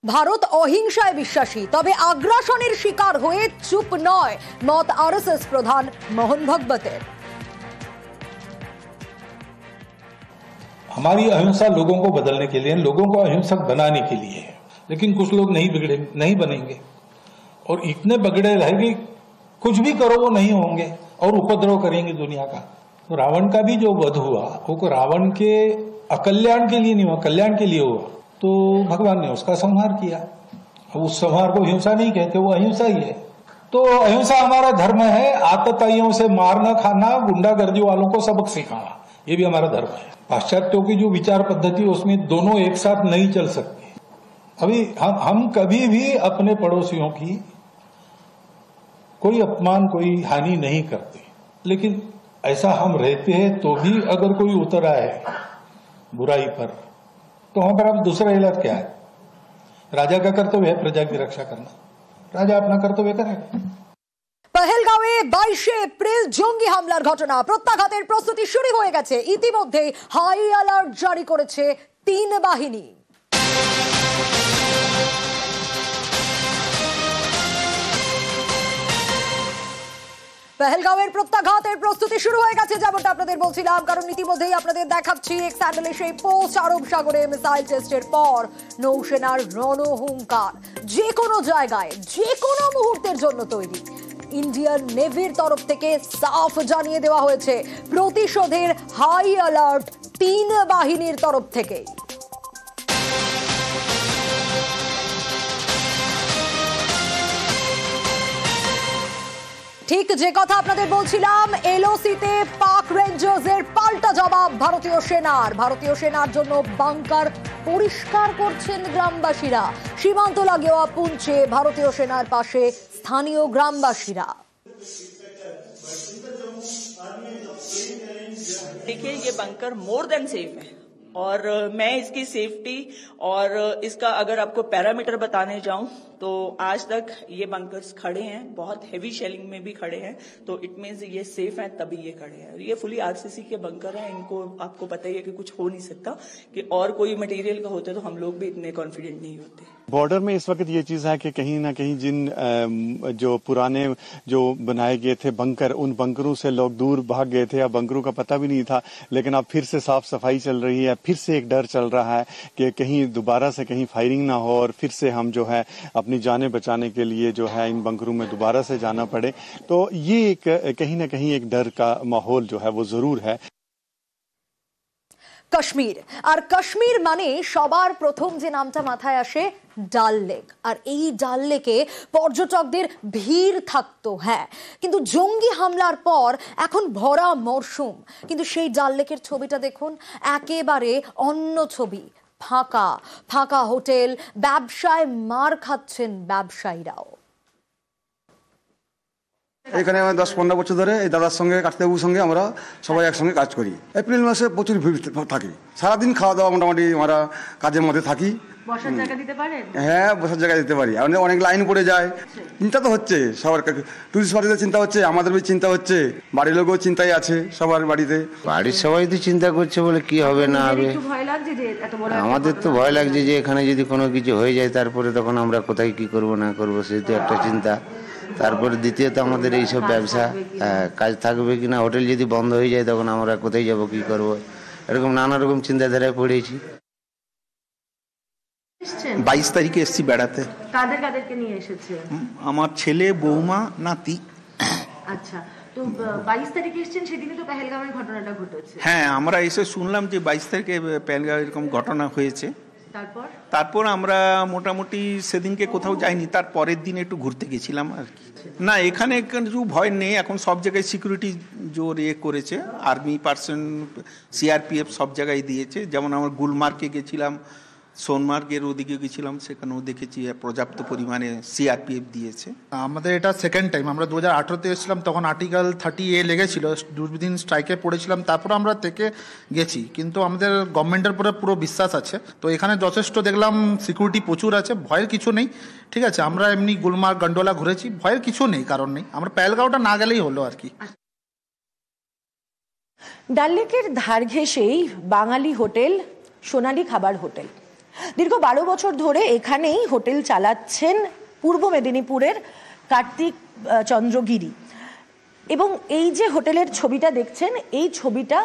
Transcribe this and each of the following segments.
ভারত অহিংসায় বিশ্বাসী, তবে আগ্রাসনের শিকার হয়ে চুপ নয় মত आरएसएस প্রধান मोहन भगवतेर। हमारी अहिंसा लोगों को बदलने के लिए, लोगों को अहिंसक बनाने के लिए है, लेकिन कुछ लोग नहीं बनेंगे और इतने बगड़े रहेंगे, कुछ भी करो वो नहीं होंगे और उपद्रव करेंगे दुनिया का। तो रावण का भी जो वध हुआ वो रावण के अकल्याण के लिए नहीं हुआ, कल्याण के लिए हुआ, तो भगवान ने उसका संहार किया। उस संहार को हिंसा नहीं कहते, वो अहिंसा ही है। तो अहिंसा हमारा धर्म है। आतताइयों से मारना खाना, गुंडागर्दी वालों को सबक सिखाना, ये भी हमारा धर्म है। पाश्चात्यों की जो विचार पद्धति उसमें दोनों एक साथ नहीं चल सकते। अभी हम कभी भी अपने पड़ोसियों की कोई अपमान, कोई हानि नहीं करते, लेकिन ऐसा हम रहते हैं तो भी अगर कोई उतर आए बुराई पर, तो वहां पर अब दूसरा इलाज क्या है? राजा का कर्तव्य है प्रजा की रक्षा करना, राजा अपना कर्तव्य करेगा। পহেলগাঁওয়ে 22 এপ্রিল জঙ্গি হামলার ঘটনা, প্রত্যাঘাতের প্রস্তুতি শুরু হয়ে গেছে। ইতিমধ্যে হাই অ্যালার্ট জারি করেছে 3 বাহিনী। পহেলগাঁওয়ের প্রত্যাঘাতের প্রস্তুতি শুরু হয়ে গেছে, যেমনটা আপনাদের বলছিলাম, কারণ ইতিমধ্যেই আপনাদের দেখাচ্ছি এক স্যান্ডেলের সেই পোস্ট। আরব সাগরে মিসাইল টেস্টের পর নৌসেনার রণহুঙ্কার, যে কোনো জায়গায় যে কোনো মুহূর্তের জন্য তৈরি। ইন্ডিয়ান নেভির তরফ থেকে সাফ জানিয়ে দেওয়া হয়েছে প্রতিশোধের হাই অ্যালার্ট 3 বাহিনীর তরফ থেকে। ঠিক যে কথা আপনাদের বলছিলাম, এলওসিতে পাক রেঞ্জার্সের পাল্টা জবাব ভারতীয় সেনার জন্য বাংকার পরিষ্কার করছেন গ্রামবাসীরা। সীমান্ত লাগোয়া পুঞ্চে ভারতীয় সেনার পাশে স্থানীয় গ্রামবাসীরা। देखिए, ये बंकर मोर देन सेफ है और मैं इसकी सेफ्टी और इसका अगर आपको पैरामीटर बताने जाऊं तो आज तक ये बंकर्स खड़े हैं, बहुत हेवी शेलिंग में भी खड़े हैं, तो इट मीन्स ये सेफ हैं तभी ये खड़े हैं। ये फुली आरसीसी के बंकर हैं, इनको आपको पता ही है कि कुछ हो नहीं सकता, कि और कोई मटेरियल का होता तो हम लोग भी इतने कॉन्फिडेंट नहीं होते। बॉर्डर में इस वक्त ये चीज है कि कहीं ना कहीं जिन जो पुराने जो बनाए गए थे बंकर, उन बंकरों से लोग दूर भाग गए थे, अब बंकरों का पता भी नहीं था, लेकिन अब फिर से साफ सफाई चल रही है। फिर से एक डर चल रहा है कि कहीं दोबारा से कहीं फायरिंग ना हो और फिर से हम जो है अपनी जानें बचाने के लिए जो है इन बंकरों में दोबारा से जाना पड़े। तो ये एक कहीं ना कहीं एक डर का माहौल जो है वो जरूर है। কাশ্মীর, আর কাশ্মীর মানে সবার প্রথম যে নামটা মাথায় আসে ডাল লেক। আর এই ডাল লেকে পর্যটকদের ভিড় থাকতো, হ্যাঁ, কিন্তু জঙ্গি হামলার পর এখন ভরা মরশুম, কিন্তু সেই ডাল লেকের ছবিটা দেখুন, একেবারে অন্য ছবি। ফাঁকা ফাঁকা হোটেল, ব্যবসায় মার খাচ্ছেন ব্যবসায়ীরাও। এখানে 10-15 বছর ধরে এই দাদার সঙ্গে, কার্তিকবাবুর সঙ্গে আমরা সবাই একসঙ্গে কাজ করি। এপ্রিল মাসে প্রচুর ভিড় থাকে, সারাদিন খাওয়া দাওয়া মোটামুটি আমরা কাজের মধ্যে থাকি। বসার জায়গা দিতে পারেন? হ্যাঁ, বসার জায়গা দিতে পারি। অনেক লাইন পড়ে যায়, চিন্তা তো হচ্ছে সবার, টুরিস্ট পার্টিদের চিন্তা হচ্ছে, আমাদের চিন্তা হচ্ছে, বাড়ির লোকও চিন্তায় আছে, সবার বাড়িতে। বাড়ির সবাই তো চিন্তা করছে বলে কি হবে না হবে। আমাদের তো ভয় লাগছে যে এখানে যদি কোনো কিছু হয়ে যায় তারপরে তখন আমরা কোথায় কি করব না করব, সেই তো একটা চিন্তা। তারপরে দ্বিতীয়ত আমাদের এইসব ব্যবসা কাজ থাকবে কিনা, হোটেল যদি বন্ধ হয়ে যায় তখন আমরা কোথায় যাব, কি করব, এরকম নানা রকম চিন্তাধারায় পড়েছি। 22 তারিখে এসেছি বেড়াতে। কাদেরকে নিয়ে এসেছে? আমার ছেলে, বৌমা, নাতি। আচ্ছা, তো 22 তারিখে এসেছেন, সেদিনই তো পহেলগাঁওয়ের ঘটনাটা ঘটেছে। হ্যাঁ, আমরা এসে শুনলাম যে 22 তারিখে পহেলগাঁও এরকম ঘটনা হয়েছে। তারপর আমরা মোটামুটি সেদিনকে কোথাও যাইনি, তার পরের দিন একটু ঘুরতে গেছিলাম আর কি। না, এখানে কিছু ভয় নেই, এখন সব জায়গায় সিকিউরিটি জোর করেছে, আর্মি পার্সন, সিআরপিএফ সব জায়গায় দিয়েছে। যেমন আমরা গুলমার্গে গেছিলাম, সোনমার্গের ওদিকে গেছিলাম, সেখানেও দেখেছি পর্যাপ্ত পরিমাণে সিআরপিএফ দিয়েছে। আমাদের এটা সেকেন্ড টাইম। আমরা 2018-তে এসেছিলাম, তখন আর্টিকেল 30A লেগেছিল, দুদিন স্ট্রাইকে পড়েছিলাম, তারপর আমরা থেকে গেছি, কিন্তু আমাদের গভর্নমেন্টের উপরে পুরো বিশ্বাস আছে। তো এখানে যথেষ্ট দেখলাম সিকিউরিটি প্রচুর আছে, ভয়ের কিছু নেই। ঠিক আছে, আমরা এমনি গুলমার্গ, গন্ডোলা ঘুরেছি, ভয়ের কিছু নেই, কারণ নেই। আমরা পহেলগাঁওটা না গেলেই হলো আর কি। ডাল লেকের ধার ঘেঁষেই বাঙালি হোটেল সোনালী খাবার হোটেল। দীর্ঘ 12 বছর ধরে এখানেই হোটেল চালাচ্ছেন পূর্ব মেদিনীপুরের কার্তিক চন্দ্রগিরি, এবং এই যে হোটেলের ছবিটা দেখছেন এই ছবিটা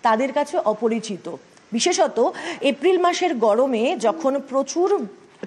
তাদের কাছে অপরিচিত। বিশেষত এপ্রিল মাসের গরমে যখন প্রচুর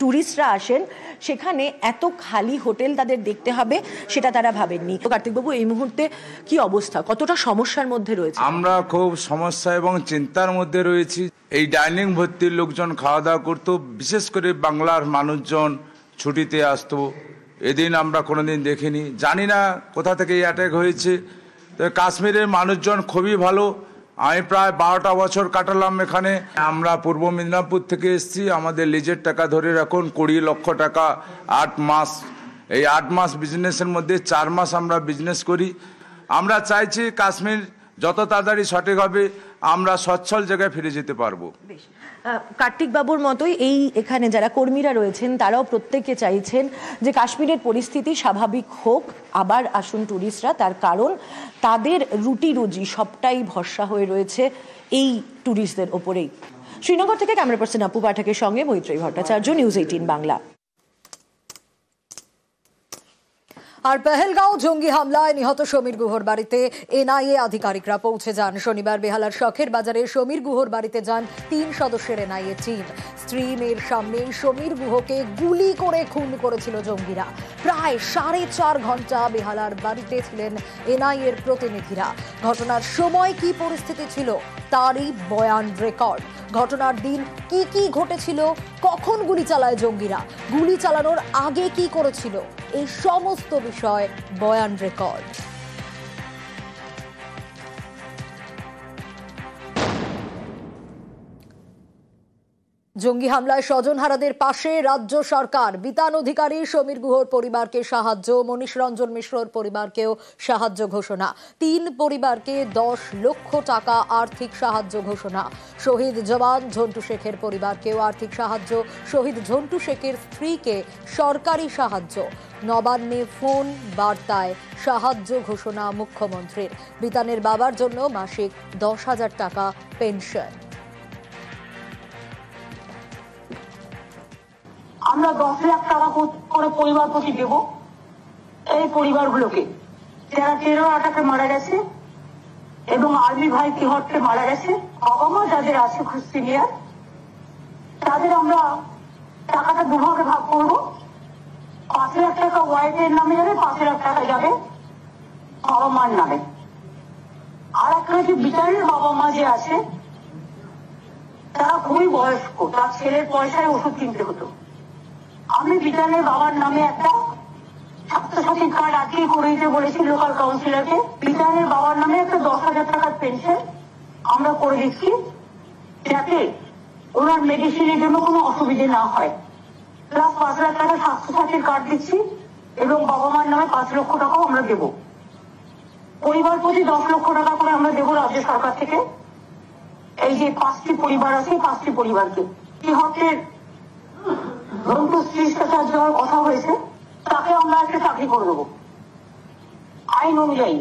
টুরিস্টরা আসেন সেখানে এত খালি হোটেল তাদের দেখতে হবে সেটা তারা ভাবেননি। কার্তিকবাবু, এই মুহূর্তে কি অবস্থা, কতটা সমস্যার মধ্যে রয়েছে? আমরা খুব সমস্যা এবং চিন্তার মধ্যে রয়েছি। এই ডাইনিং ভর্তির লোকজন খাওয়া দাওয়া করতো, বিশেষ করে বাংলার মানুষজন ছুটিতে আসতো। এদিন আমরা কোনোদিন দেখিনি, জানি না কোথা থেকে এই অ্যাটাক হয়েছে। তো কাশ্মীরের মানুষজন খুবই ভালো। আমি প্রায় 12টা বছর কাটালাম এখানে। আমরা পূর্ব মেদিনীপুর থেকে এসেছি, আমাদের লিজের টাকা ধরে রাখুন 20 লক্ষ টাকা 8 মাস। এই 8 মাস বিজনেসের মধ্যে 4 মাস আমরা বিজনেস করি। আমরা চাইছি কাশ্মীর যত তাড়াতাড়ি সঠিক হবে আমরা সচ্ছল জায়গায় ফিরে যেতে পারবো। কার্তিক বাবুর মতোই এই এখানে যারা কর্মীরা রয়েছেন তারাও প্রত্যেকে চাইছেন যে কাশ্মীরের পরিস্থিতি স্বাভাবিক হোক, আবার আসুন টুরিস্টরা, তার কারণ তাদের রুটি রুজি সবটাই ভরসা হয়ে রয়েছে এই টুরিস্টদের ওপরেই। শ্রীনগর থেকে ক্যামেরা পার্সন আপু পাঠকের সঙ্গে মৈত্রী ভট্টাচার্য, নিউজ 18 বাংলা। আর পেহেলগাঁও জঙ্গি হামলায় নিহত সমীর গুহর বাড়িতে এনআইএ আধিকারিকরা পৌঁছে যান। শনিবার বেহালার শখের বাজারে সমীর গুহর বাড়িতে যান 3 সদস্যের এনআইএ টিম। স্ত্রী মেয়ের সামনে সমীর গুহকে গুলি করে খুন করেছিল জঙ্গিরা। প্রায় 4.5 ঘন্টা বেহালার বাড়িতে ছিলেন এনআইএর প্রতিনিধিরা। ঘটনার সময় কি পরিস্থিতি ছিল তারই বয়ান রেকর্ড। ঘটনার দিন কি কি ঘটেছিল, কখন গুলি চালায় জঙ্গিরা, গুলি চালানোর আগে কি করেছিল, এই সমস্ত বিষয় বয়ান রেকর্ড। জঙ্গি হামলায় স্বজনহারাদের পাশে রাজ্য সরকার। বিতান অধিকারী সমীর গুহর পরিবারকে সাহায্য, মনীষ রঞ্জন মিশ্রর পরিবারকেও সাহায্য ঘোষণা। 3 পরিবারকে 10 লক্ষ টাকা আর্থিক সাহায্য ঘোষণা। শহীদ জওয়ান ঝন্টু শেখের পরিবারকেও আর্থিক সাহায্য। শহীদ ঝন্টু শেখের স্ত্রীকে সরকারি সাহায্য। নবান্নে ফোন বার্তায় সাহায্য ঘোষণা মুখ্যমন্ত্রীর। বিতানের বাবার জন্য মাসিক 10,000 টাকা পেনশন। আমরা 10 লাখ টাকা করে পরিবার প্রতি দেব এই পরিবারগুলোকে যারা টেরর আটাকে মারা গেছে এবং আর্মি ভাই তিহট্টে মারা গেছে। বাবা মা যাদের আছে খুব সিনিয়র, তাদের আমরা টাকাটা দুভাগে ভাগ করব। 5 লাখ টাকা ওয়াইফের নামে যাবে, 5 লাখ টাকা যাবে বাবা মার নামে। আর একটা যে বিচারের বাবা মা যে আছে তারা খুবই বয়স্ক, তার ছেলের পয়সায় ওষুধ কিনতে হতো। আমি বিতানের বাবার নামে একটা ছাত্রছাত্রী কার্ড আজকে করে দিতে বলেছি লোকাল কাউন্সিলরকে। বিতানের বাবার নামে একটা 10,000 টাকার পেনশন আমরা করে দিচ্ছি, যাতে ওনার মেডিসিনের জন্য কোনো অসুবিধে না হয়। প্লাস 5 লাখ টাকা ছাত্রছাত্রীর কার্ড দিচ্ছি এবং বাবা মার নামে 5 লক্ষ টাকাও আমরা দেব। পরিবার প্রতি 10 লক্ষ টাকা করে আমরা দেবো রাজ্য সরকার থেকে। এই যে 5টি পরিবার আছে, 5টি পরিবারকে তিহট্টের যাওয়ার কথা হয়েছে, তাকে আমরা একটা চাকরি করে দেবো আইন অনুযায়ী।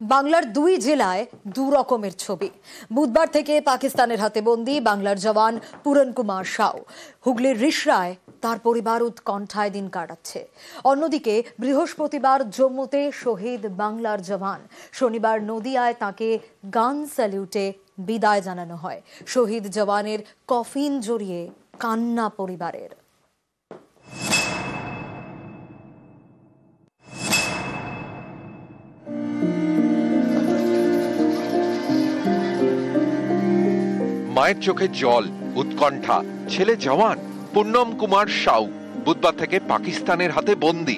বাংলার 2 জেলায় 2 রকমের ছবি। বুধবার থেকে পাকিস্তানের হাতে বন্দী বাংলার জওয়ান পুরন কুমার সাউ। হুগলির রিষড়ায় তার পরিবার উৎকণ্ঠায় দিন কাটাচ্ছে। অন্যদিকে বৃহস্পতিবার জম্মুতে শহীদ বাংলার জওয়ান। শনিবার নদিয়ায় তাকে গান স্যালিউটে বিদায় জানানো হয়। শহীদ জওয়ানের কফিন জড়িয়ে কান্না পরিবারের। মায়ের চোখে জল, উৎকণ্ঠা। ছেলে জওয়ান পুন্নম কুমার সাউ বুধবার থেকে পাকিস্তানের হাতে বন্দী।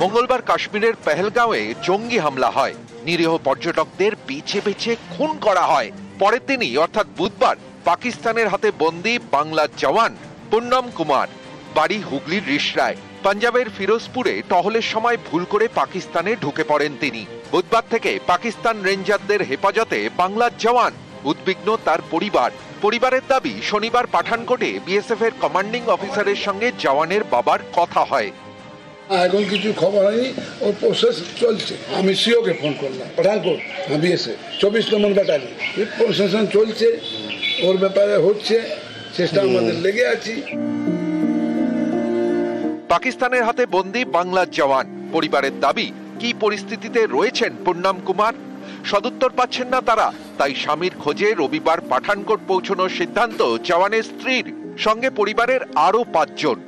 মঙ্গলবার কাশ্মীরের পেহেলগাঁওয়ে জঙ্গি হামলা হয়। নিরীহ পর্যটকদের বেছে বেছে খুন করা হয়। পরের দিনই অর্থাৎ বুধবার পাকিস্তানের হাতে বন্দী বাংলার জওয়ান পুন্নম কুমার। বাড়ি হুগলির রিষড়ায়। পাঞ্জাবের ফিরোজপুরে টহলের সময় ভুল করে পাকিস্তানে ঢুকে পড়েন তিনি। বুধবার থেকে পাকিস্তান রেঞ্জারদের হেফাজতে বাংলার জওয়ান। উদ্বিগ্ন তার পরিবার। পরিবারের দাবি, শনিবার পাঠানকোটে বিএসএফ এর কমান্ডিং অফিসারের সঙ্গে জওয়ানের বাবার কথা হয়। এখন কিছু খবর হয়নি, ওর প্রসেস চলছে। আমি সিওকে ফোন করলাম, পাঠানকোট বিএসএফ 24 নম্বর ব্যাটালিয়ন, প্রশাসন চলছে, ওর ব্যাপারে হচ্ছে, চেষ্টা আমাদের লেগে আছি। পাকিস্তানের হাতে বন্দী বাংলার জওয়ান, পরিবারের দাবি কি পরিস্থিতিতে রয়েছেন পূর্ণম কুমার, সদুত্তর পাচ্ছেন না তারা। তাই স্বামীর খোঁজে রবিবার পাঠানকোট পৌঁছানোর সিদ্ধান্ত জওয়ানের স্ত্রীর, সঙ্গে পরিবারের আরো 5 জন।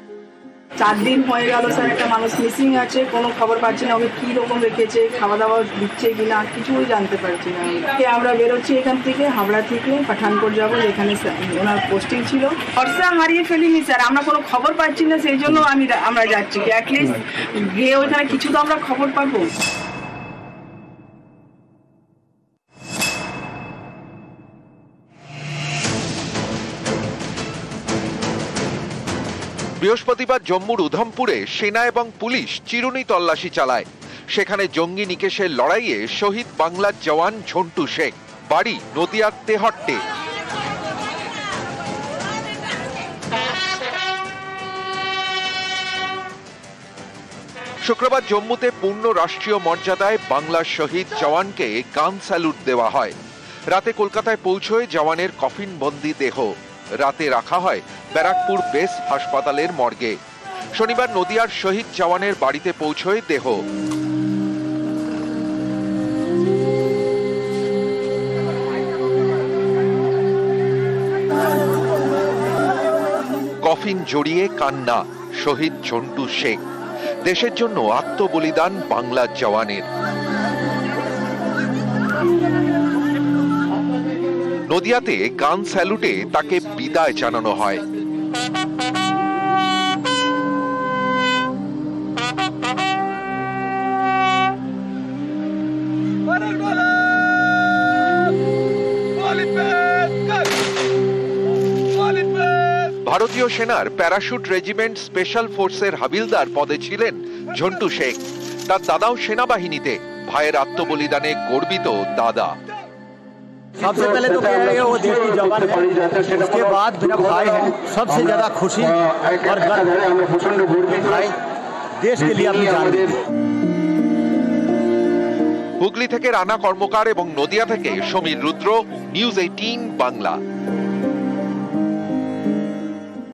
4 দিন হয়ে গেল স্যার, একটা মানুষ মিসিং আছে, কোনো খবর পাচ্ছি না, ওকে কি রকম রেখেছে, খাওয়া দাওয়া দিচ্ছে কিনা কিছুই জানতে পারছি না। আমরা বেরোচ্ছি এখান থেকে, হাবড়া থেকে পাঠানকোট যাবো, যেখানে ওনার পোস্টিং ছিল। ভরসা হারিয়ে ফেলিনি স্যার, আমরা কোনো খবর পাচ্ছি না, সেই জন্য আমরা যাচ্ছি, অ্যাটলিস্ট গিয়ে ওইখানে কিছু তো আমরা খবর পাবো। বৃহস্পতিবার জম্মুর উধমপুরে সেনা এবং পুলিশ চিরুনি তল্লাশি চালায়। সেখানে জঙ্গি নিকেশের লড়াইয়ে শহীদ বাংলার জওয়ান ঝন্টু শেখ, বাড়ি নদিয়ার তেহট্টে। শুক্রবার জম্মুতে পূর্ণ রাষ্ট্রীয় মর্যাদায় বাংলার শহীদ জওয়ানকে গান স্যালুট দেওয়া হয়। রাতে কলকাতায় পৌঁছয় জওয়ানের কফিন বন্দি দেহ। রাতে রাখা হয় ব্যারাকপুর বেস হাসপাতালের মর্গে। শনিবার নদিয়ার শহীদ জওয়ানের বাড়িতে পৌঁছয় দেহ। কফিন জড়িয়ে কান্না শহীদ ঝন্টু শেখ। দেশের জন্য আত্মবলিদান বাংলার জওয়ানের। নদিয়াতে গান স্যালুটে তাকে বিদায় জানানো হয়। ভারতীয় সেনার প্যারাশুট রেজিমেন্ট স্পেশাল ফোর্সের হাবিলদার পদে ছিলেন ঝন্টু শেখ। তার দাদাও সেনাবাহিনীতে। ভাইয়ের আত্মবলিদানে গর্বিত दादा। सबसे पहले तो वो देश की जवान है, उसके बाद मेरा भाई है। सबसे ज्यादा खुशी और भाई देश के लिए अपनी जान दी। হুগলি থেকে রানা কর্মকার এবং নদিয়া থেকে সমীর রুদ্র, নিউজ 18 বাংলা।